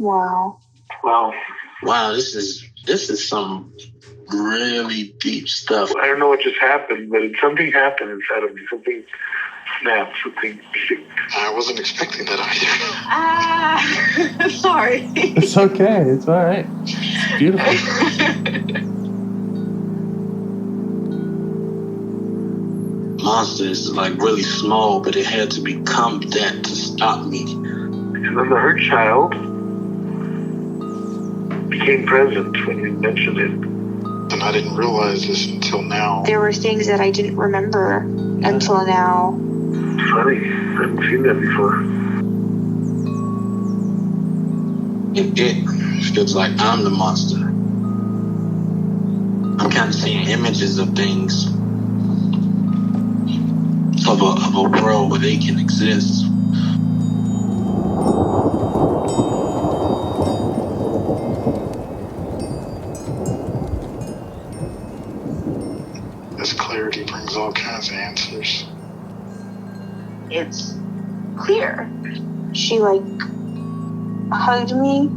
Wow. Wow, this is some really deep stuff. I don't know what just happened, but something happened inside of me. Something snapped, something clicked. I wasn't expecting that either. Sorry. It's okay. It's all right. It's beautiful. Monster is like really small, but it had to become that to stop me. And then the hurt child became present when you mentioned it. And I didn't realize this until now. There were things that I didn't remember until now. Funny, I haven't seen that before. And it feels like I'm the monster. I'm kind of seeing images of things, of a world where they can exist. This clarity brings all kinds of answers. It's clear. She hugged me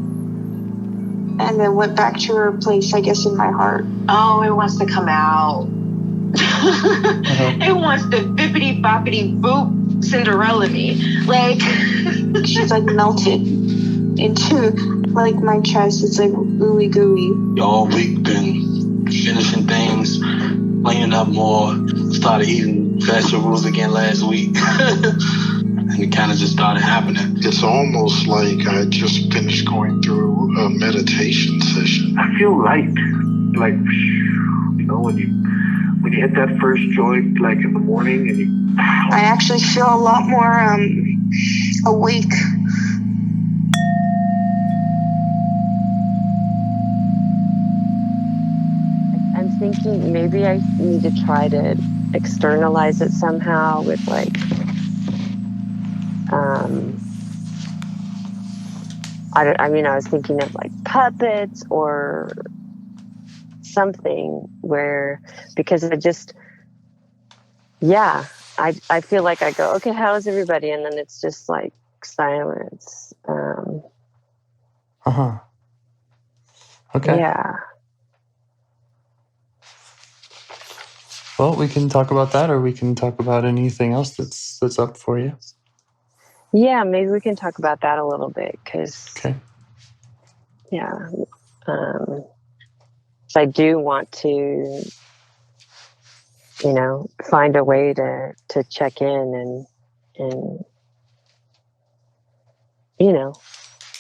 and then went back to her place, I guess, in my heart. Oh, it wants to come out. It wants to bippity boppity boop Cinderella me. She's melted into my chest. It's ooey gooey. All week been finishing things, cleaning up more, started eating vegetables again last week. And it kind of just started happening. It's almost like I just finished going through a meditation session. I feel light, when you hit that first joint, in the morning, and I actually feel a lot more awake. I'm thinking maybe I need to try to externalize it somehow with I was thinking of puppets or something where, because I feel like I go, okay, how is everybody? And then it's just silence. Okay. Yeah. Well, we can talk about that, or we can talk about anything else that's up for you. Yeah, maybe we can talk about that a little bit, because okay. Yeah, so I do want to, find a way to check in and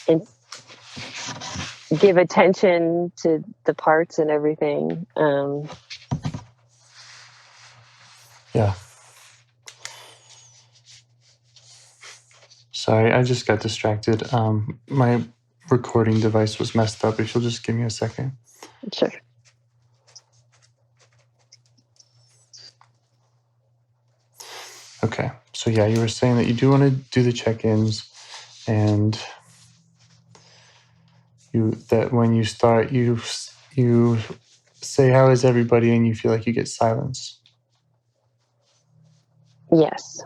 and give attention to the parts and everything. Yeah. Sorry, I just got distracted. My recording device was messed up. If you'll just give me a second. Sure. Okay. So yeah, you were saying that you do want to do the check-ins, and that when you start, you say, "How is everybody?" and you feel like you get silence. Yes.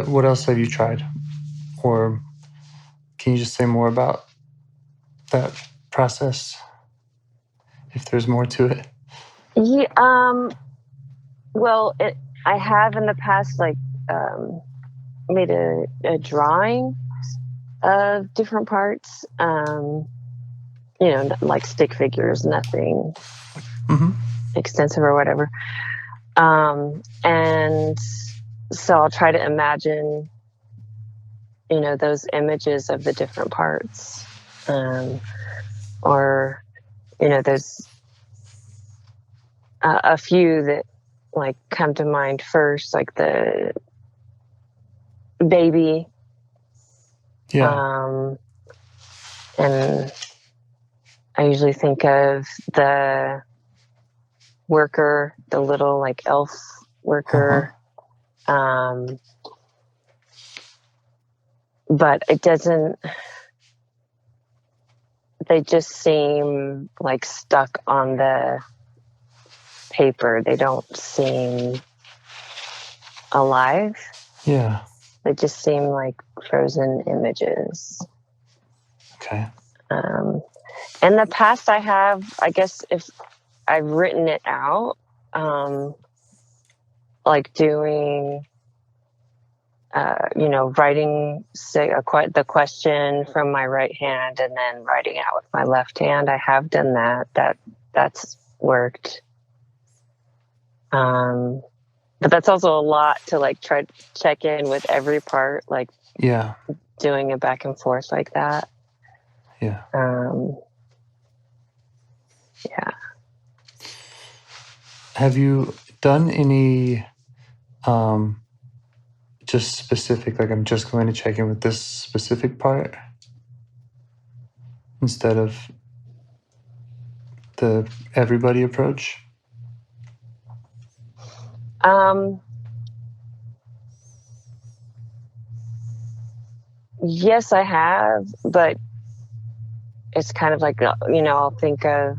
What else have you tried? Or can you just say more about that process, if there's more to it? Yeah, well, I have in the past made a drawing of different parts, like stick figures, nothing extensive or whatever. And so I'll try to imagine, those images of the different parts. Or, there's a few that come to mind first, like the baby. Yeah. And I usually think of the worker, the little elf worker. But it doesn't, they just seem stuck on the paper. They don't seem alive. Yeah. They just seem like frozen images. Okay. In the past, I guess if I've written it out, like doing, writing the question from my right hand and then writing out with my left hand. I have done that. That's worked. But that's also a lot to like try to check in with every part, like doing it back and forth like that. Yeah. Yeah. Have you done any just specific, like I'm just going to check in with this specific part instead of the everybody approach? Yes, I have, but it's kind of like, I'll think of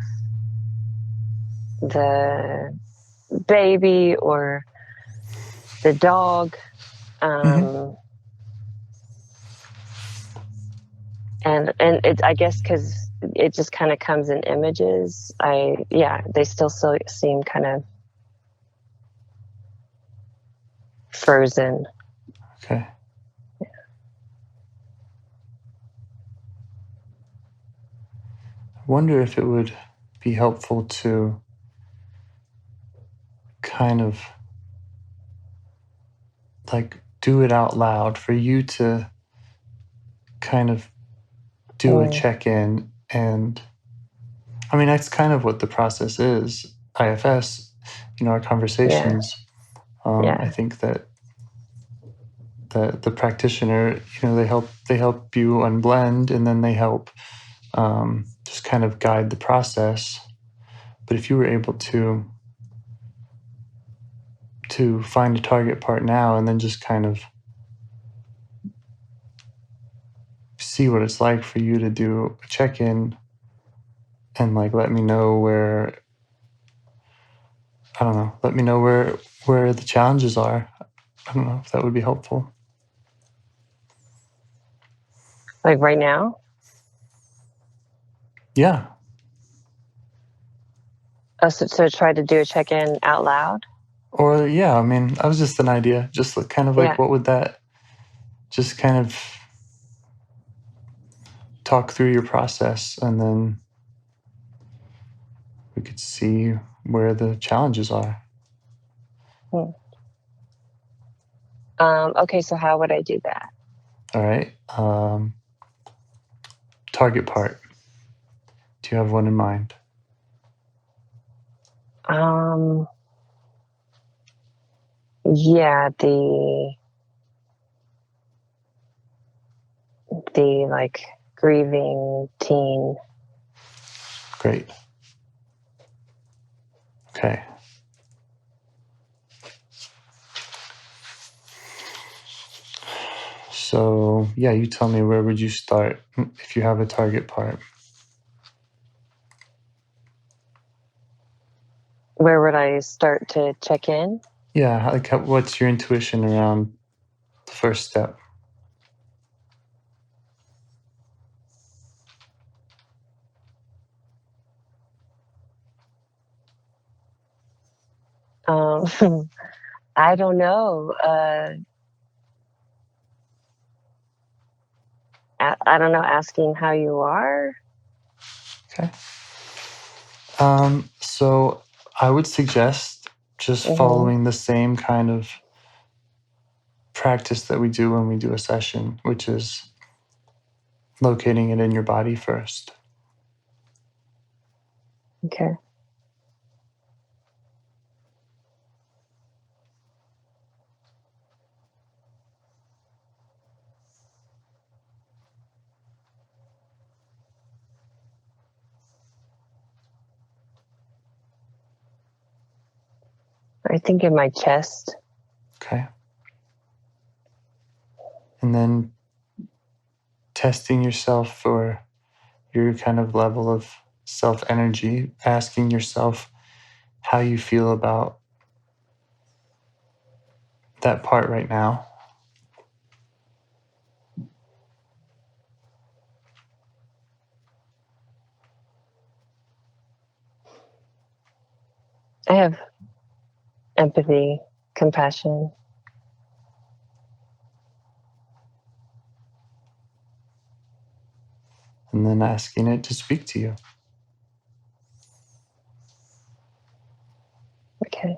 the baby or the dog. And it's, I guess, because it just kind of comes in images. They still seem kind of frozen. Okay. Yeah. I wonder if it would be helpful to kind of like do it out loud for you to kind of do a check-in. And I mean, that's kind of what the process is. IFS, our conversations. I think that the practitioner, they help you unblend, and then they help just kind of guide the process. But if you were able to find a target part now and then just kind of see what it's like for you to do a check-in and like let me know where the challenges are. I don't know if that would be helpful. Like right now? Yeah. So try to do a check-in out loud? Or yeah, I mean, that was just an idea. Just kind of like, what would that, just kind of talk through your process, and then we could see where the challenges are. Okay, so how would I do that? All right. Target part. Do you have one in mind? Yeah, the like grieving teen. Great. Okay. So yeah, you tell me, where would you start if you have a target part? Where would I start to check in? Yeah, like what's your intuition around the first step? I don't know. I don't know. Asking how you are. Okay. So I would suggest just following the same kind of practice that we do when we do a session, which is locating it in your body first. Okay. I think in my chest. Okay. And then testing yourself for your kind of level of self-energy, asking yourself how you feel about that part right now. I have empathy, compassion. And then asking it to speak to you. Okay.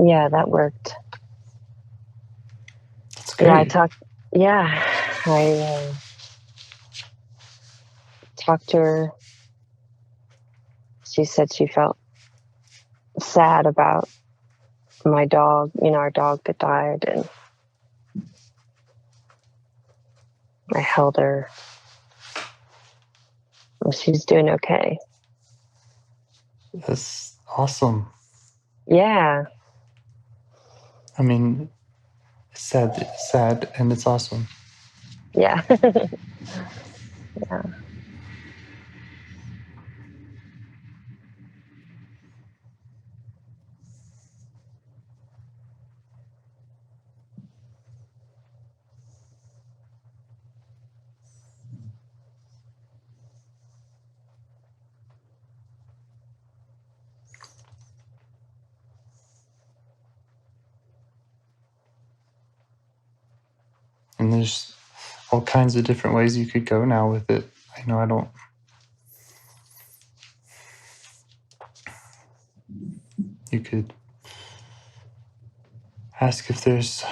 Yeah, that worked. That's great. I talked to her. She said she felt sad about my dog, our dog that died, and I held her. Well, she's doing okay. That's awesome. Yeah. I mean, it's sad, and it's awesome. Yeah. Yeah. And there's all kinds of different ways you could go now with it. You could ask if there's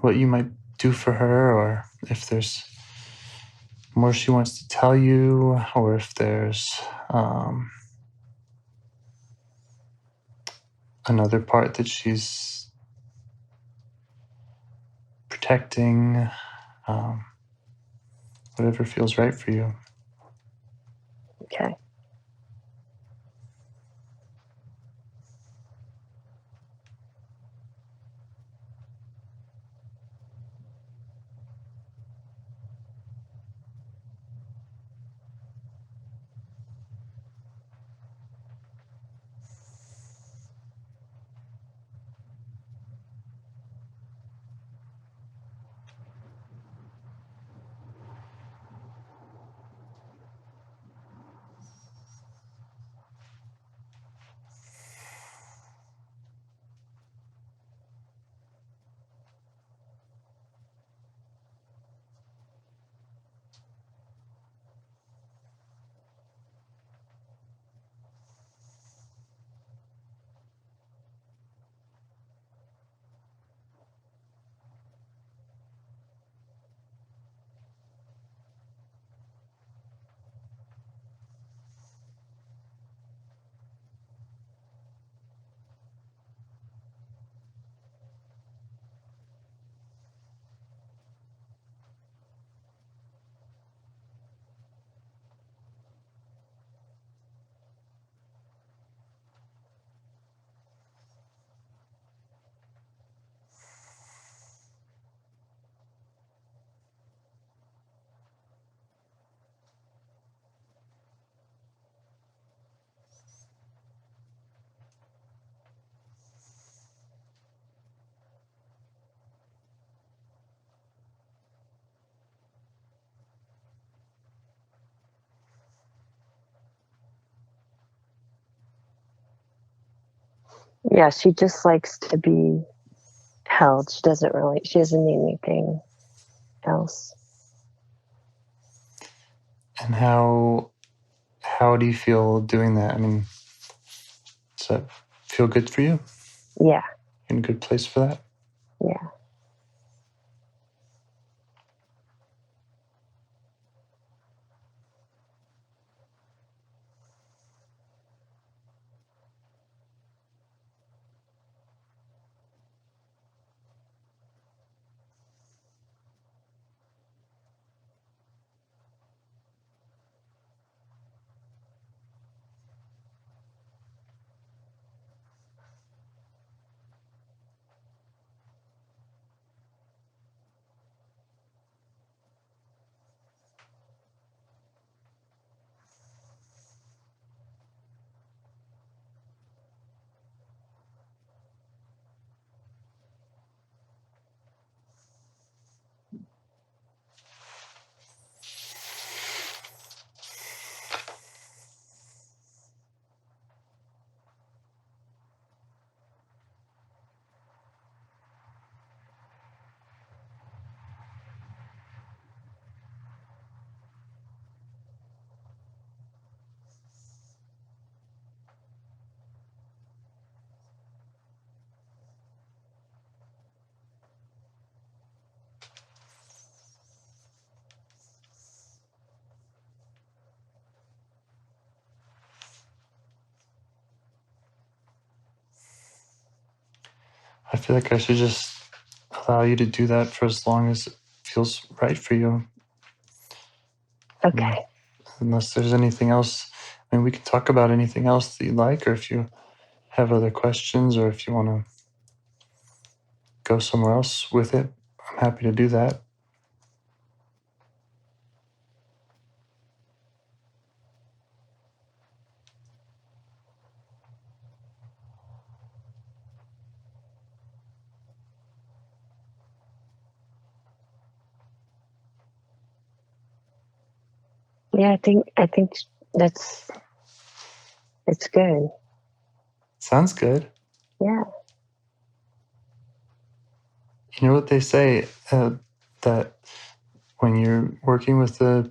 what you might do for her, or if there's more she wants to tell you, or if there's another part that she's protecting, whatever feels right for you. Okay. Yeah, she just likes to be held. She doesn't need anything else. And how do you feel doing that? I mean, does that feel good for you? Yeah. In a good place for that? Yeah. I feel like I should just allow you to do that for as long as it feels right for you. Okay. Unless there's anything else. I mean, we can talk about anything else that you like, or if you have other questions, or if you want to go somewhere else with it, I'm happy to do that. Yeah, I think it's good. Sounds good. Yeah. You know what they say, that when you're working with a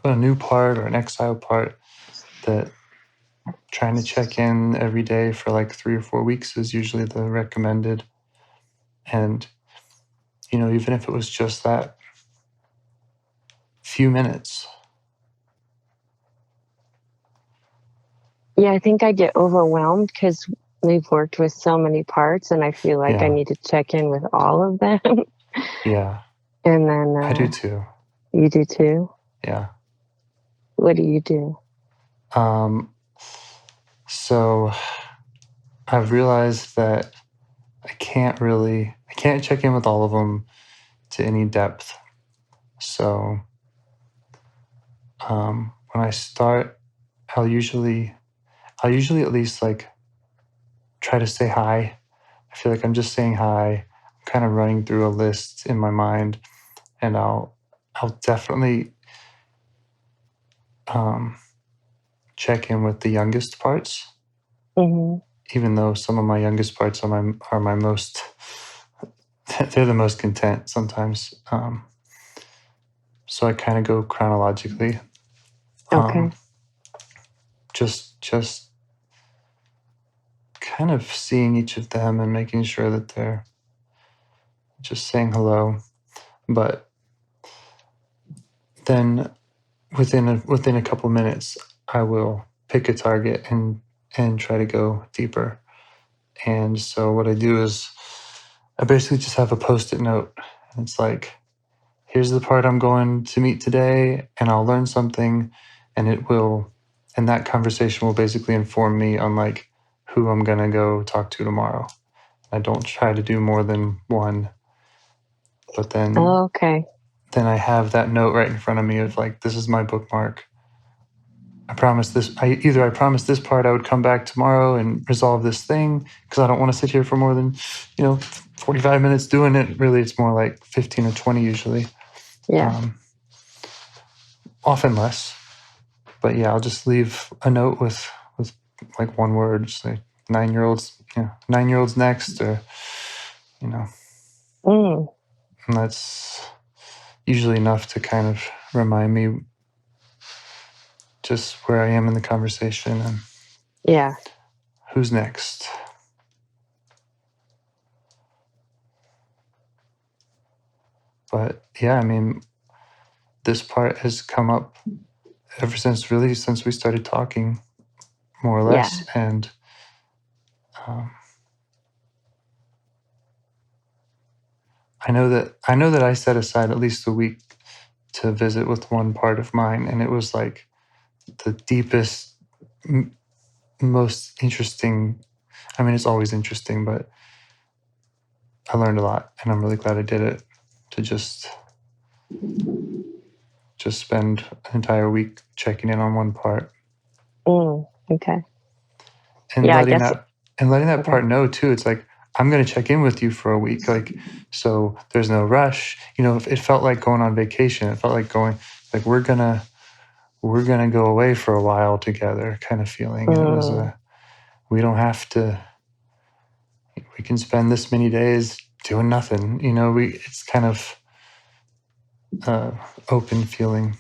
new part or an exile part, that trying to check in every day for like 3 or 4 weeks is usually the recommended. And, even if it was just that few minutes. Yeah, I think I get overwhelmed because we've worked with so many parts, and I feel like I need to check in with all of them. Yeah. And then I do too. You do too? Yeah. What do you do? So I've realized that I can't check in with all of them to any depth. So when I start, I'll usually at least like try to say hi. I feel like I'm just saying hi. I'm kind of running through a list in my mind, and I'll definitely check in with the youngest parts. Mm-hmm. Even though some of my youngest parts are my most they're the most content sometimes. So I kind of go chronologically. Okay. Just kind of seeing each of them and making sure that they're just saying hello. But then within a couple minutes, I will pick a target and try to go deeper. And so what I do is I basically just have a Post-it note. And it's like, here's the part I'm going to meet today, and I'll learn something, and that conversation will basically inform me on like who I'm gonna go talk to tomorrow. I don't try to do more than one, but then then I have that note right in front of me of like, this is my bookmark. I promise this. I promised this part I would come back tomorrow and resolve this thing, because I don't want to sit here for more than 45 minutes doing it. Really, it's more like 15 or 20 usually. Yeah. Often less. But yeah, I'll just leave a note with like one word, just like, 9-year-olds next, or Mm. and that's usually enough to kind of remind me just where I am in the conversation and who's next. But yeah, I mean, this part has come up ever since we started talking, more or less. And I know that I set aside at least a week to visit with one part of mine, and it was like the deepest, most interesting. I mean, it's always interesting, but I learned a lot, and I'm really glad I did it. To just spend an entire week checking in on one part. Okay. And letting that part know too. It's like, I'm going to check in with you for a week. Like, so there's no rush. It felt like going on vacation. It felt like we're going to go away for a while together kind of feeling. And it was we don't have to, we can spend this many days doing nothing. It's kind of open feeling,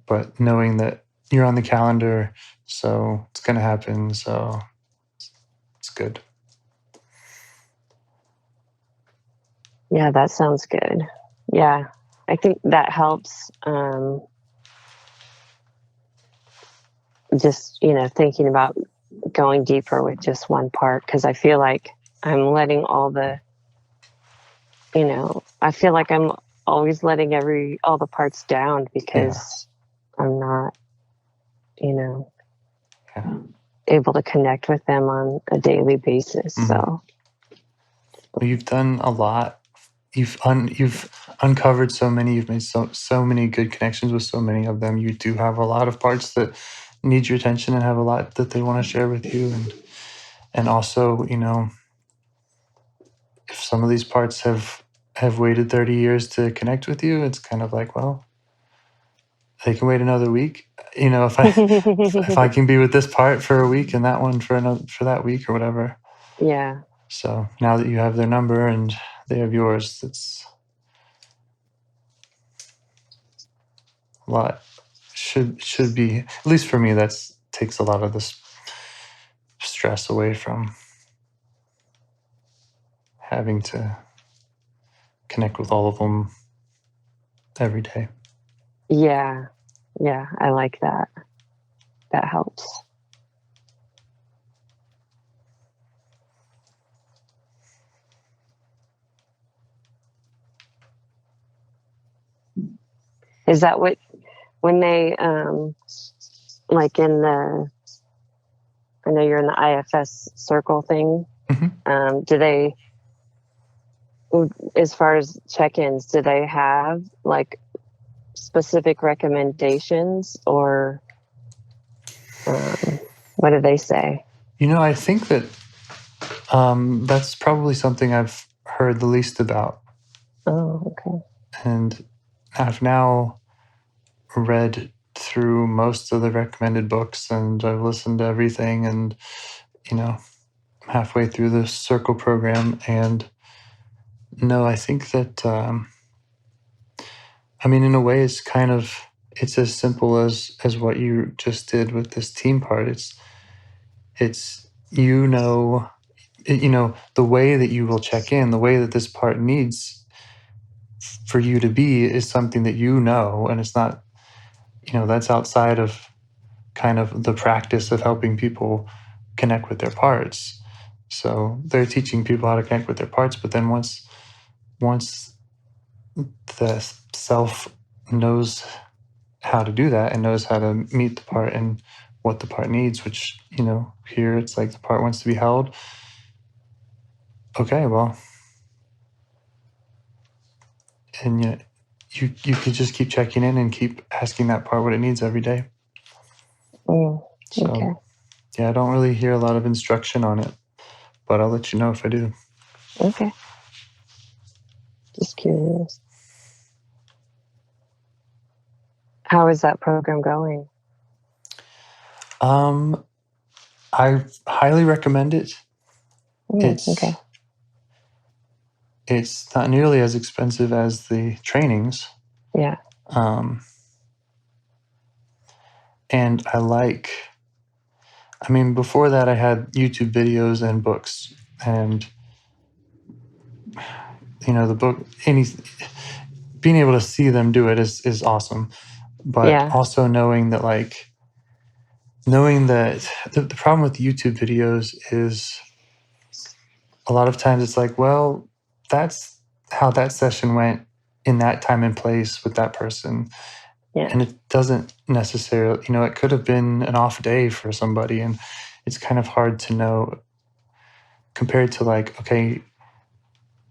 but knowing that you're on the calendar, so it's going to happen. So it's good. Yeah, that sounds good. Yeah, I think that helps. Just, thinking about going deeper with just one part, because I feel like I'm letting all the, I feel like I'm always letting all the parts down because I'm not, able to connect with them on a daily basis. Mm-hmm. So well, you've done a lot. You've uncovered so many. You've made so many good connections with so many of them. You do have a lot of parts that need your attention and have a lot that they want to share with you. And also, if some of these parts have waited 30 years to connect with you, it's kind of like, well, they can wait another week. If I can be with this part for a week and that one for that week or whatever. Yeah. So now that you have their number and they have yours, it's a lot. Should be, at least for me, takes a lot of this stress away from having to connect with all of them every day. Yeah, I like that. That helps. Is that what, when they, like in I know you're in the IFS circle thing, mm-hmm. Do they, as far as check-ins, do they have like specific recommendations, or what do they say? I think that that's probably something I've heard the least about. Oh, okay. And I've now read through most of the recommended books, and I've listened to everything, and halfway through the circle program. And no, I think that in a way it's as simple as what you just did with this team part. It's the way that you will check in, the way that this part needs for you to be is something that and it's not, that's outside of kind of the practice of helping people connect with their parts. So they're teaching people how to connect with their parts, but then once the self knows how to do that and knows how to meet the part and what the part needs, which, here it's like the part wants to be held. Okay, well, and you could just keep checking in and keep asking that part what it needs every day. Okay. So, yeah, I don't really hear a lot of instruction on it, but I'll let you know if I do. Okay. Just curious. How is that program going? I highly recommend it. Okay. It's not nearly as expensive as the trainings. Yeah. And before that I had YouTube videos and books, and the book, being able to see them do it is awesome. But also knowing that the problem with YouTube videos is a lot of times it's like, well, that's how that session went in that time and place with that person. Yeah. And it doesn't necessarily, it could have been an off day for somebody, and it's kind of hard to know compared to okay,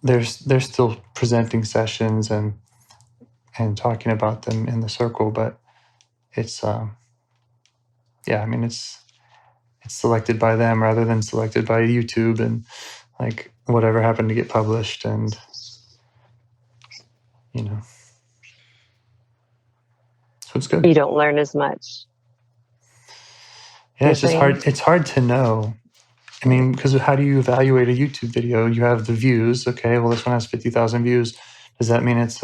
they're still presenting sessions and talking about them in the circle, but it's it's selected by them rather than selected by YouTube and whatever happened to get published, and so it's good. You don't learn as much. Yeah, it's just hard. It's hard to know. Because how do you evaluate a YouTube video? You have the views. Okay, well, this one has 50,000 views. Does that mean does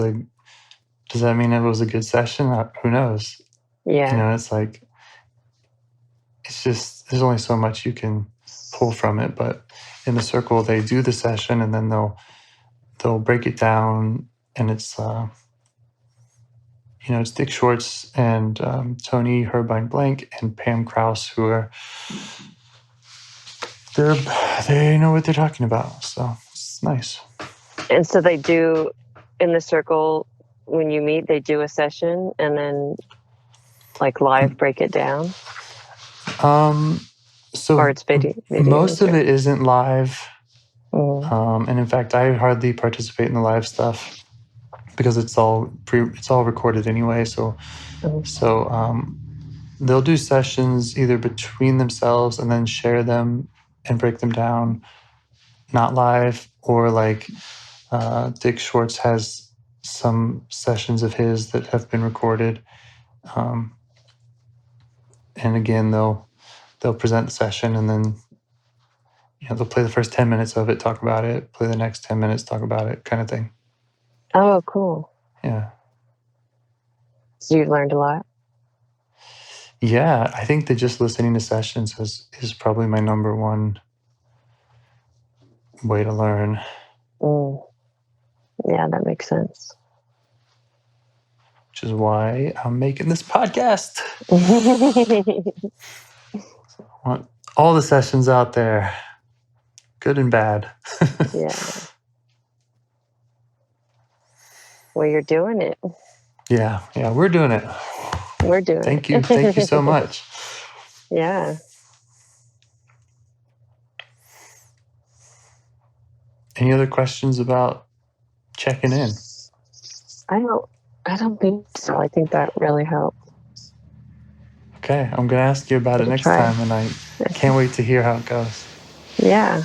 that mean it was a good session? Who knows? Yeah. It's just, there's only so much you can pull from it. But in the circle, they do the session and then they'll break it down, and it's it's Dick Schwartz and Tony Herbine Blank and Pam Krause, who are they know what they're talking about. So it's nice. And so they do, in the circle, when you meet, they do a session and then live break it down? So or it's video most of it isn't live. Mm. And in fact, I hardly participate in the live stuff because it's all recorded anyway. So they'll do sessions either between themselves and then share them and break them down, not live, or Dick Schwartz has some sessions of his that have been recorded. And again, they'll present the session and then they'll play the first 10 minutes of it, talk about it, play the next 10 minutes, talk about it, kind of thing. Oh, cool. Yeah. So you've learned a lot? Yeah, I think that just listening to sessions is probably my number one way to learn. Yeah, that makes sense. Which is why I'm making this podcast. So I want all the sessions out there, good and bad. Yeah. Well, you're doing it. Yeah, we're doing it. We're doing it. Thank you so much. Yeah. Any other questions about checking in? I don't think so. I think that really helped. Okay, I'm going to ask you about it next time, and I can't wait to hear how it goes. Yeah.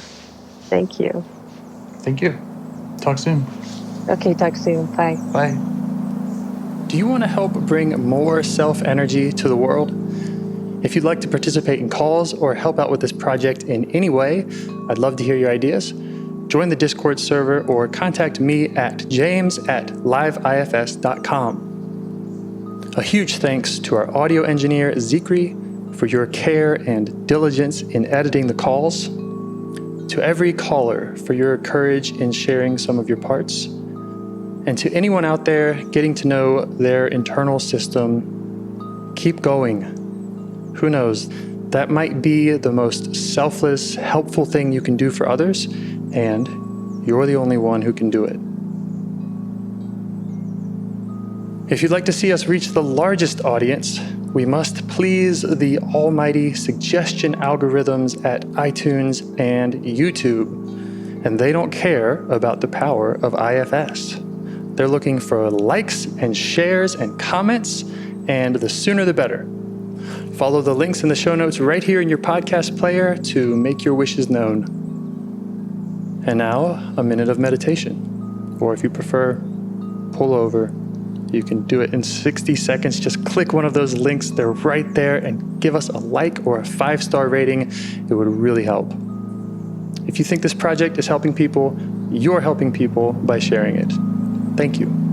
Thank you. Thank you. Talk soon. Okay, talk soon. Bye. Bye. Do you want to help bring more self-energy to the world? If you'd like to participate in calls or help out with this project in any way, I'd love to hear your ideas. Join the Discord server or contact me at james@liveifs.com. A huge thanks to our audio engineer, Zikri, for your care and diligence in editing the calls. To every caller for your courage in sharing some of your parts. And to anyone out there getting to know their internal system, keep going. Who knows, that might be the most selfless, helpful thing you can do for others, and you're the only one who can do it. If you'd like to see us reach the largest audience, we must please the almighty suggestion algorithms at iTunes and YouTube. And they don't care about the power of IFS. They're looking for likes and shares and comments, and the sooner the better. Follow the links in the show notes right here in your podcast player to make your wishes known. And now, a minute of meditation. Or if you prefer, pull over You can do it in 60 seconds. Just click one of those links. They're right there, and give us a like or a 5-star rating. It would really help. If you think this project is helping people, you're helping people by sharing it. Thank you.